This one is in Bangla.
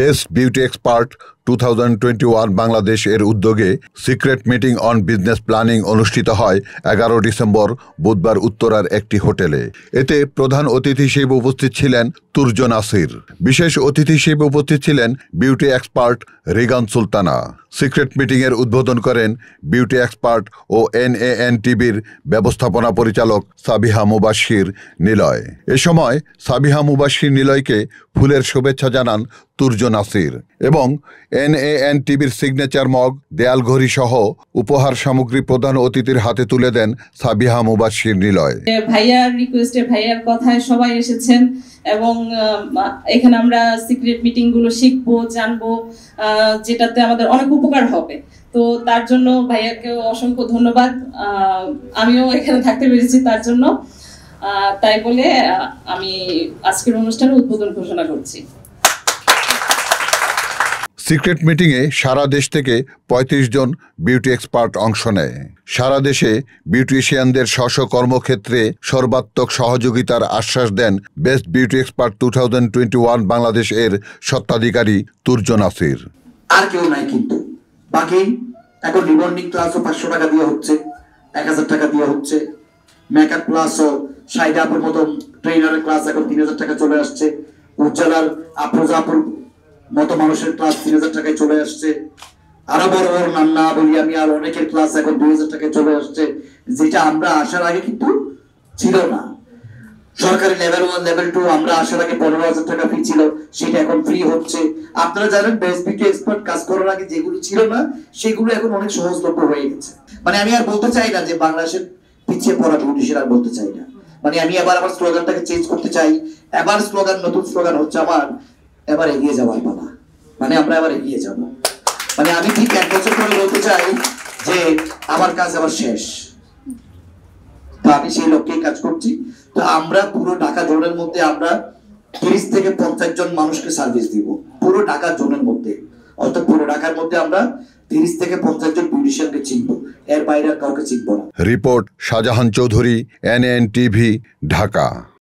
বেস্ট বিউটি এক্সপার্ট 2021 বাংলাদেশ এর উদ্যোগে secret meeting on business planning অনুষ্ঠিত হয় 11 ডিসেম্বর বুধবার উত্তরার একটি হোটেলে। এতে প্রধান অতিথি হিসেবে উপস্থিত ছিলেন তুর্য নাসির। বিশেষ অতিথি হিসেবে উপস্থিত ছিলেন বিউটি এক্সপার্ট রিগান সুলতানা। সিক্রেট মিটিংয়ের উদ্বোধন করেন বিউটি এক্সপার্ট ও NANTVর ব্যবস্থাপনা পরিচালক সাবিহা মুবাশশির নিলয়। এ সময় সাবিহা মুবাশশির নিলয়কে ফুলের শুভেচ্ছা জানান তুর্য নাসির এবং NANTVর সিগনেচার মগ, দেয়াল ঘড়ি সহ উপহার সামগ্রী প্রধান অতিথির হাতে তুলে দেন সাবিহা মুবাশশির নিলয়। ভাইয়ার রিকোয়েস্টে, ভাইয়ার কথায় সবাই এসেছেন এবং এখানে আমরা সিক্রেট মিটিং গুলো শিখবো, জানবো, যেটাতে আমাদের অনেক উপকার হবে। তো তার জন্য ভাইয়াকে অসংখ্য ধন্যবাদ। আমিও এখানে থাকতে পেরেছি তার জন্য। তাই বলে আমি আজকের অনুষ্ঠানের উদ্বোধন ঘোষণা করছি। সিক্রেট মিটিংয়ে সারা দেশ থেকে 35 জন বিউটি এক্সপার্ট অংশ নেয়। সারা দেশে বিউটিশিয়ানদের স্ব কর্মক্ষেত্রে সর্বাত্মক সহযোগিতার আশ্বাস দেন বেস্ট বিউটি এক্সপার্ট 2021 বাংলাদেশ এর স্বত্বাধিকারী তুর্য নাসির। আর কেউ নাই, কিন্তু বাকি এখন রিবন্ডিং ক্লাসও 500 টাকা দিয়ে হচ্ছে, 1000 টাকা দিয়ে হচ্ছে। মেকআপ ক্লাসও সাইডাপুর মতো ট্রেনারের ক্লাস এখন 3000 টাকা চলে আসছে। উজ্জ্বলার আফরোজাপুর মতো মানুষের ক্লাস 3000 টাকায় চলে আসছে। আরো বড় বড় নাম না বলি আমি, আর অনেকের ক্লাস এখন 2000 টাকায় চলে আসছে, যেটা আমরা আসার আগে কিন্তু ছিল না। সরকারি লেভেল 1 লেভেল 2 আমরা আসার আগে 15,000 টাকা ফি ছিল, সেটা এখন ফ্রি হচ্ছে। আপনারা জানেন বেস্ট বিউটি এক্সপার্ট কাজ করার আগে যেগুলো ছিল না সেগুলো এখন অনেক সহজলভ্য হয়ে গেছে। মানে আমি আর বলতে চাই না যে বাংলাদেশের পিছিয়ে পড়া বিউটিশিয়ান, আর বলতে চাই না। মানে আমি এবার আমার স্লোগানটাকে চেঞ্জ করতে চাই। এবার স্লোগান, নতুন স্লোগান হচ্ছে আমার এবার এগিয়ে যাওয়ার পালা। মানে আমরা এবার এগিয়ে যাব। মানে আমি ঠিক 1 বছর পরে বলতে চাই যে আমার কাজ আবার শেষ। তো আমি সেই লক্ষ্যেই কাজ করছি। তো আমরা পুরো ঢাকা জোনের মধ্যে আমরা 30 থেকে 50 জন মানুষকে সার্ভিস দিব, পুরো ঢাকা জোনের মধ্যে। অর্থাৎ পুরো ঢাকার মধ্যে আমরা 30 থেকে 50 জন বিউটিশিয়ানকে চিনব, এর বাইরে কাউকে চিনব না। Report Shahjahan Chowdhury, NANTV, Dhaka.